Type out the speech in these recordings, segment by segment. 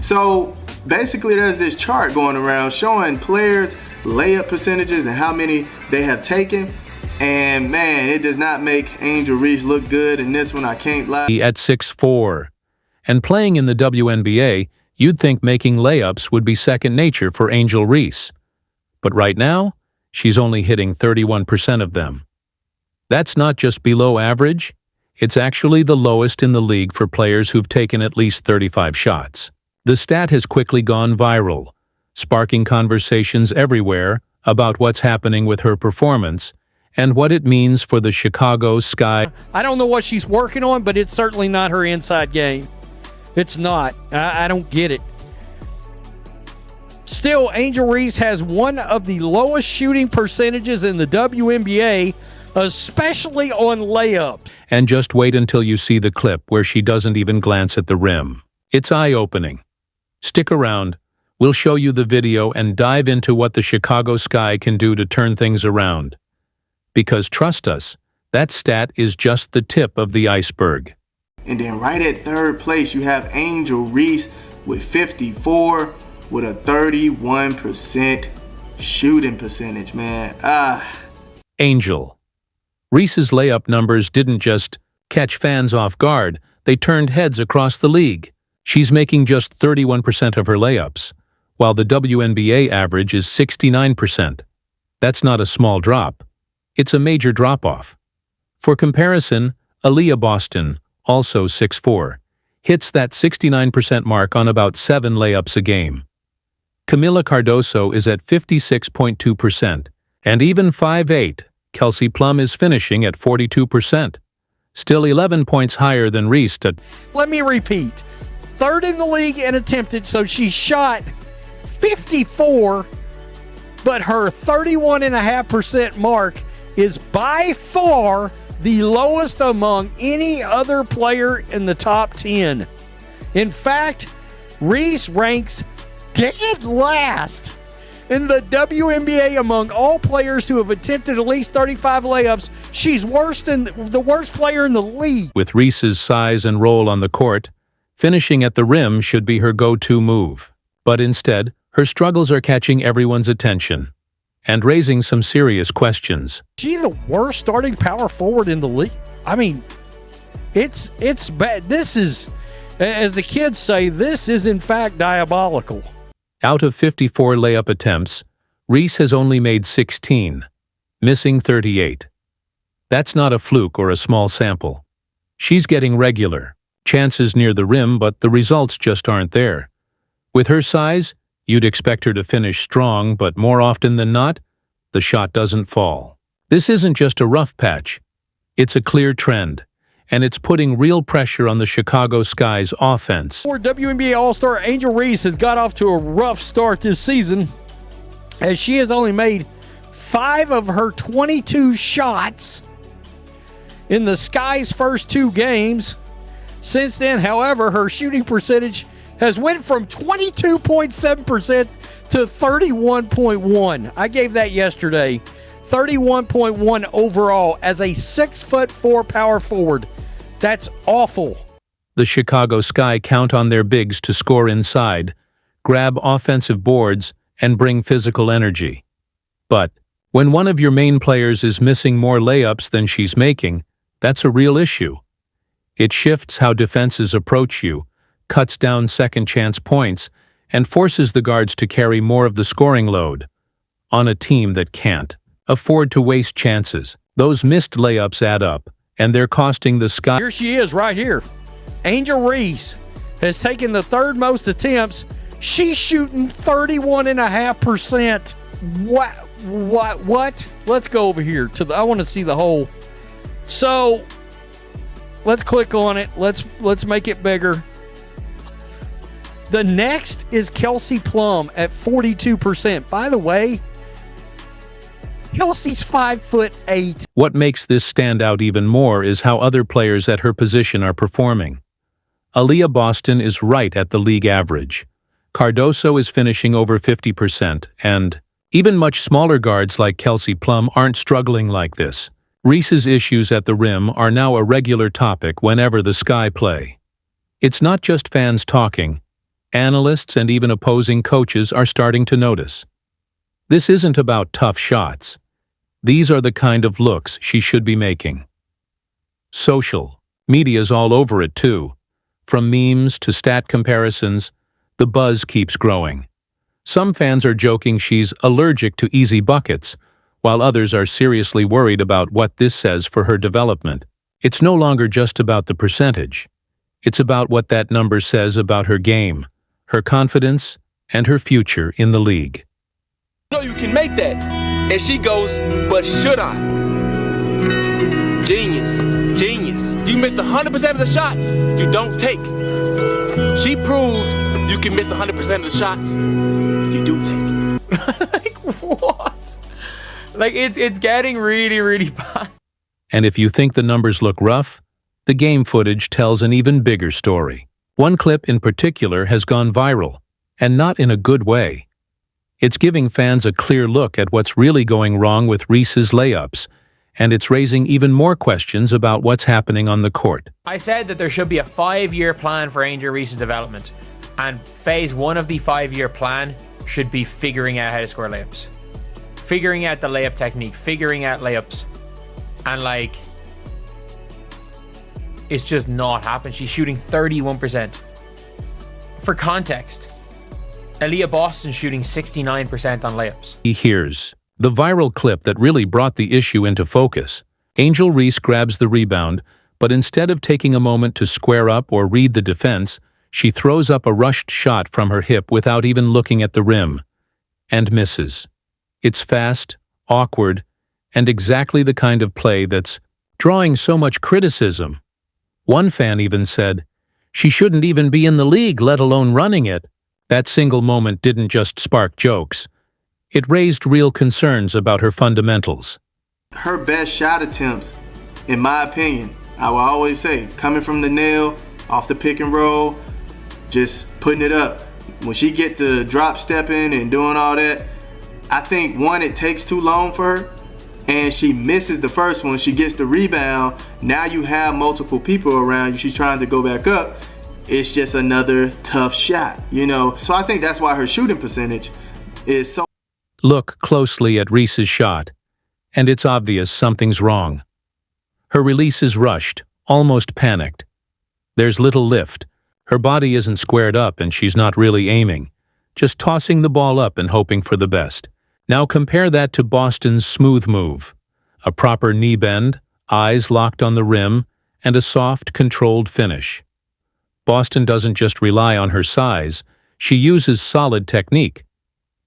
So basically there's this chart going around showing players layup percentages and how many they have taken. And man, it does not make Angel Reese look good in this one, I can't lie. At 6'4", and playing in the WNBA, you'd think making layups would be second nature for Angel Reese. But right now, she's only hitting 31% of them. That's not just below average, it's actually the lowest in the league for players who've taken at least 35 shots. The stat has quickly gone viral, sparking conversations everywhere about what's happening with her performance and what it means for the Chicago Sky. I don't know what she's working on, but it's certainly not her inside game. It's not. I don't get it. Still, Angel Reese has one of the lowest shooting percentages in the WNBA, especially on layups. And just wait until you see the clip where she doesn't even glance at the rim. It's eye-opening. Stick around. We'll show you the video and dive into what the Chicago Sky can do to turn things around. Because trust us, that stat is just the tip of the iceberg. And then right at third place, you have Angel Reese with 54 with a 31% shooting percentage, man. Angel. Reese's layup numbers didn't just catch fans off guard, they turned heads across the league. She's making just 31% of her layups, while the WNBA average is 69%. That's not a small drop. It's a major drop-off. For comparison, Aaliyah Boston, also 6'4", hits that 69% mark on about 7 layups a game. Camila Cardoso is at 56.2%, and even 5'8", Kelsey Plum is finishing at 42%, still 11 points higher than Reese. Let me repeat. Third in the league in attempted, so she shot 54, but her 31.5% mark is by far the lowest among any other player in the top 10. In fact, Reese ranks dead last in the WNBA among all players who have attempted at least 35 layups. She's worse than the worst player in the league. With Reese's size and role on the court, finishing at the rim should be her go-to move. But instead, her struggles are catching everyone's attention and raising some serious questions. She's the worst starting power forward in the league. I mean, it's bad. This is, as the kids say, this is in fact diabolical. Out of 54 layup attempts, Reese has only made 16, missing 38. That's not a fluke or a small sample. She's getting regular chances near the rim, but the results just aren't there. With her size, you'd expect her to finish strong, but more often than not, the shot doesn't fall. This isn't just a rough patch. It's a clear trend, and it's putting real pressure on the Chicago Sky's offense. For WNBA All-Star Angel Reese has got off to a rough start this season, as she has only made 5 of her 22 shots in the Sky's first 2 games. Since then, however, her shooting percentage has went from 22.7% to 31.1%. I gave that yesterday. 31.1% overall as a 6'4" power forward. That's awful. The Chicago Sky count on their bigs to score inside, grab offensive boards, and bring physical energy. But when one of your main players is missing more layups than she's making, that's a real issue. It shifts how defenses approach you, cuts down second-chance points, and forces the guards to carry more of the scoring load. On a team that can't afford to waste chances, those missed layups add up, and they're costing the Sky. Here she is right here. Angel Reese has taken the 3rd most attempts. She's shooting 31.5%. What? Let's go over here to I want to see the whole. So let's click on it. Let's make it bigger. The next is Kelsey Plum at 42%. By the way, Kelsey's 5'8". What makes this stand out even more is how other players at her position are performing. Aaliyah Boston is right at the league average. Cardoso is finishing over 50%, and even much smaller guards like Kelsey Plum aren't struggling like this. Reese's issues at the rim are now a regular topic whenever the Sky play. It's not just fans talking, Analysts and even opposing coaches are starting to notice. This isn't about tough shots. These are the kind of looks she should be making. Social media's all over it too. From memes to stat comparisons, the buzz keeps growing. Some fans are joking she's allergic to easy buckets, while others are seriously worried about what this says for her development. It's no longer just about the percentage. It's about what that number says about her game, her confidence, and her future in the league. So you can make that. And she goes, but should I? Genius, genius. You missed 100% of the shots you don't take. She proved you can miss 100% of the shots you do take. Like, what? Like, it's getting really, really bad. And if you think the numbers look rough, the game footage tells an even bigger story. One clip in particular has gone viral, and not in a good way. It's giving fans a clear look at what's really going wrong with Reese's layups, and it's raising even more questions about what's happening on the court. I said that there should be a 5-year plan for Angel Reese's development, and phase 1 of the 5-year plan should be figuring out how to score layups. Figuring out the layup technique, figuring out layups, and like, it's just not happening. She's shooting 31%. For context, Aaliyah Boston's shooting 69% on layups. Here's the viral clip that really brought the issue into focus. Angel Reese grabs the rebound, but instead of taking a moment to square up or read the defense, she throws up a rushed shot from her hip without even looking at the rim, and misses. It's fast, awkward, and exactly the kind of play that's drawing so much criticism. One fan even said, "She shouldn't even be in the league, let alone running it." That single moment didn't just spark jokes. It raised real concerns about her fundamentals. Her best shot attempts, in my opinion, I will always say, coming from the nail, off the pick and roll, just putting it up. When she get to drop stepping and doing all that, I think, one, it takes too long for her, and she misses the first one. She gets the rebound. Now you have multiple people around you. She's trying to go back up. It's just another tough shot, you know? So I think that's why her shooting percentage is so... Look closely at Reese's shot, and it's obvious something's wrong. Her release is rushed, almost panicked. There's little lift. Her body isn't squared up and she's not really aiming, just tossing the ball up and hoping for the best. Now compare that to Boston's smooth move. A proper knee bend, eyes locked on the rim, and a soft, controlled finish. Boston doesn't just rely on her size, she uses solid technique.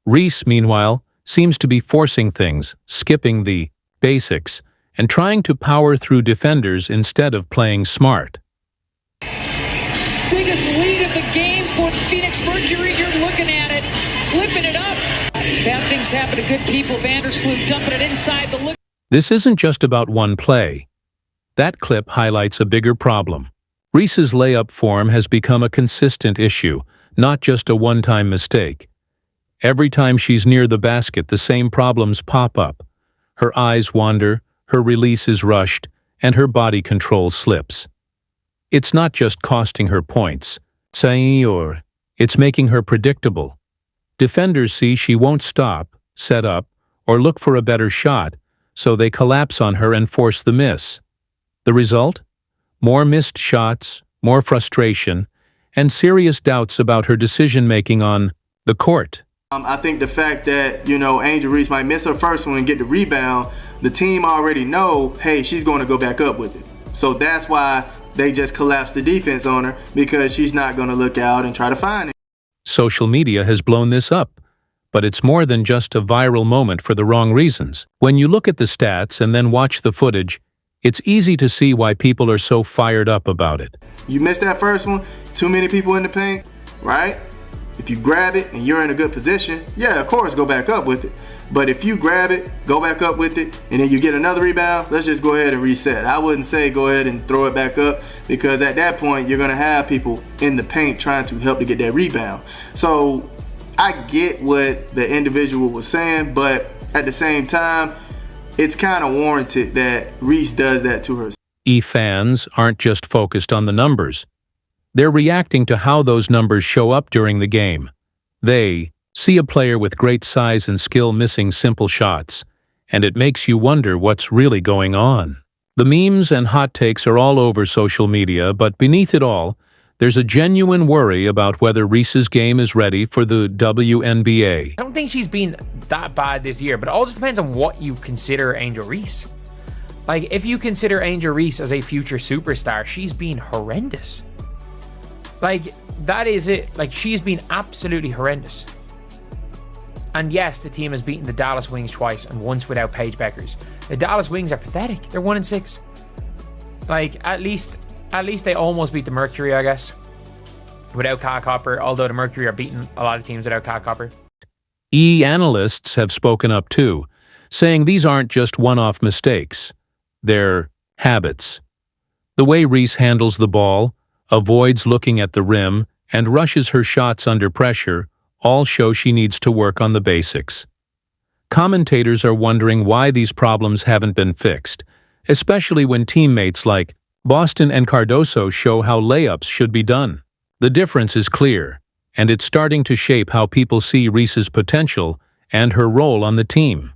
Reese, meanwhile, seems to be forcing things, skipping the basics, and trying to power through defenders instead of playing smart. Biggest lead of the game for Phoenix Mercury. You're looking at it, flipping it up. Bad things happen to good people. Vandersloot dumping it inside the look. This isn't just about one play. That clip highlights a bigger problem. Reese's layup form has become a consistent issue, not just a one-time mistake. Every time she's near the basket, the same problems pop up. Her eyes wander, her release is rushed, and her body control slips. It's not just costing her points, it's making her predictable. Defenders see she won't stop, set up, or look for a better shot, so they collapse on her and force the miss. The result? More missed shots, more frustration, and serious doubts about her decision-making on the court. I think the fact that, Angel Reese might miss her first one and get the rebound, the team already know, hey, she's going to go back up with it. So that's why they just collapse the defense on her, because she's not going to look out and try to find it. Social media has blown this up, but it's more than just a viral moment for the wrong reasons. When you look at the stats and then watch the footage, it's easy to see why people are so fired up about it. You missed that first one, too many people in the paint, right? If you grab it and you're in a good position, yeah, of course, go back up with it. But if you grab it, go back up with it, and then you get another rebound, let's just go ahead and reset. I wouldn't say go ahead and throw it back up, because at that point, you're going to have people in the paint trying to help to get that rebound. So I get what the individual was saying, but at the same time, it's kind of warranted that Reese does that to her. Fans aren't just focused on the numbers. They're reacting to how those numbers show up during the game. They see a player with great size and skill missing simple shots, and it makes you wonder what's really going on. The memes and hot takes are all over social media, but beneath it all, there's a genuine worry about whether Reese's game is ready for the WNBA. I don't think she's been that bad this year, but it all just depends on what you consider Angel Reese. Like, if you consider Angel Reese as a future superstar, she's been horrendous. Like, that is it. Like, she's been absolutely horrendous. And yes, the team has beaten the Dallas Wings twice, and once without Paige Beckers. The Dallas Wings are pathetic. They're 1-6. Like, at least they almost beat the Mercury, I guess, without Kyle Copper, although the Mercury are beating a lot of teams without Kyle Copper. Analysts have spoken up too, saying these aren't just one-off mistakes. They're habits. The way Reese handles the ball, avoids looking at the rim, and rushes her shots under pressure all show she needs to work on the basics. Commentators are wondering why these problems haven't been fixed, especially when teammates like Boston and Cardoso show how layups should be done. The difference is clear, and it's starting to shape how people see Reese's potential and her role on the team.